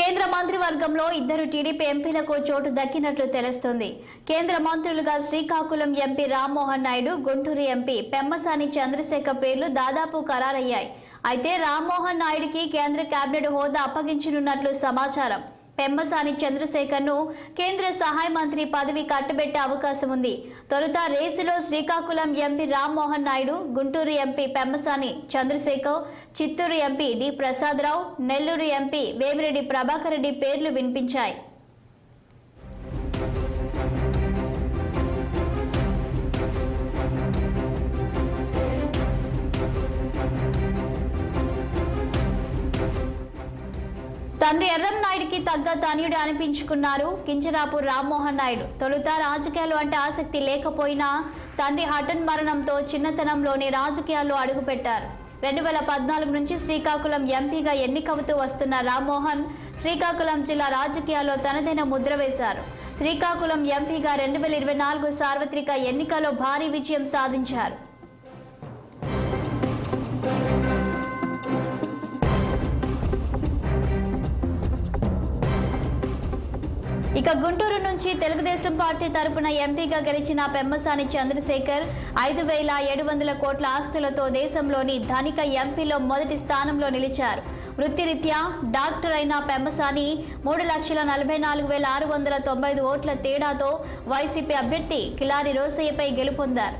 కేంద్ర మంత్రివర్గంలో ఇద్దరు టీడీపీ ఎంపీలకు చోటు దక్కినట్లు తెలుస్తోంది. కేంద్ర మంత్రులుగా శ్రీకాకుళం ఎంపీ రామ్మోహన్ నాయుడు, గుంటూరు ఎంపీ పెమ్మసాని చంద్రశేఖర్ పేర్లు దాదాపు ఖరారయ్యాయి. అయితే రామ్మోహన్ నాయుడుకి కేంద్ర కేబినెట్ హోదా అప్పగించనున్నట్లు సమాచారం. పెమ్మసాని చంద్రశేఖర్ను కేంద్ర సహాయ మంత్రి పదవి కట్టబెట్టే అవకాశం ఉంది. తొలుత రేసులో Srikakulam MP Rammohan Naidu, Guntur MP Pemmasani Chandrasekhar, Chittoor MP D Prasadarao, Nellore MP Vemireddy Prabhakar Reddy పేర్లు వినిపించాయి. తండ్రి ఎర్రంనాయుడికి తగ్గ తనయుడు అనిపించుకున్నారు కింజరాపు రామ్మోహన్ నాయుడు. తొలుత రాజకీయాలు అంటే ఆసక్తి లేకపోయినా తండ్రి హఠన్ మరణంతో చిన్నతనంలోనే రాజకీయాల్లో అడుగుపెట్టారు. 2014 నుంచి శ్రీకాకుళం ఎంపీగా ఎన్నికవుతూ వస్తున్న రామ్మోహన్ శ్రీకాకుళం జిల్లా రాజకీయాల్లో తనదైన ముద్ర వేశారు. శ్రీకాకుళం ఎంపీగా 2024 సార్వత్రిక ఎన్నికల్లో భారీ విజయం సాధించారు. ఇక గుంటూరు నుంచి తెలుగుదేశం పార్టీ తరపున ఎంపీగా గెలిచిన పెమ్మసాని చంద్రశేఖర్ 5,700 కోట్ల ఆస్తులతో దేశంలోని ధనిక ఎంపీలో మొదటి స్థానంలో నిలిచారు. వృత్తిరీత్యా డాక్టర్ అయిన పెమ్మసాని 3,44,695 ఓట్ల తేడాతో వైసీపీ అభ్యర్థి కిలారి రోసయ్యపై గెలుపొందారు.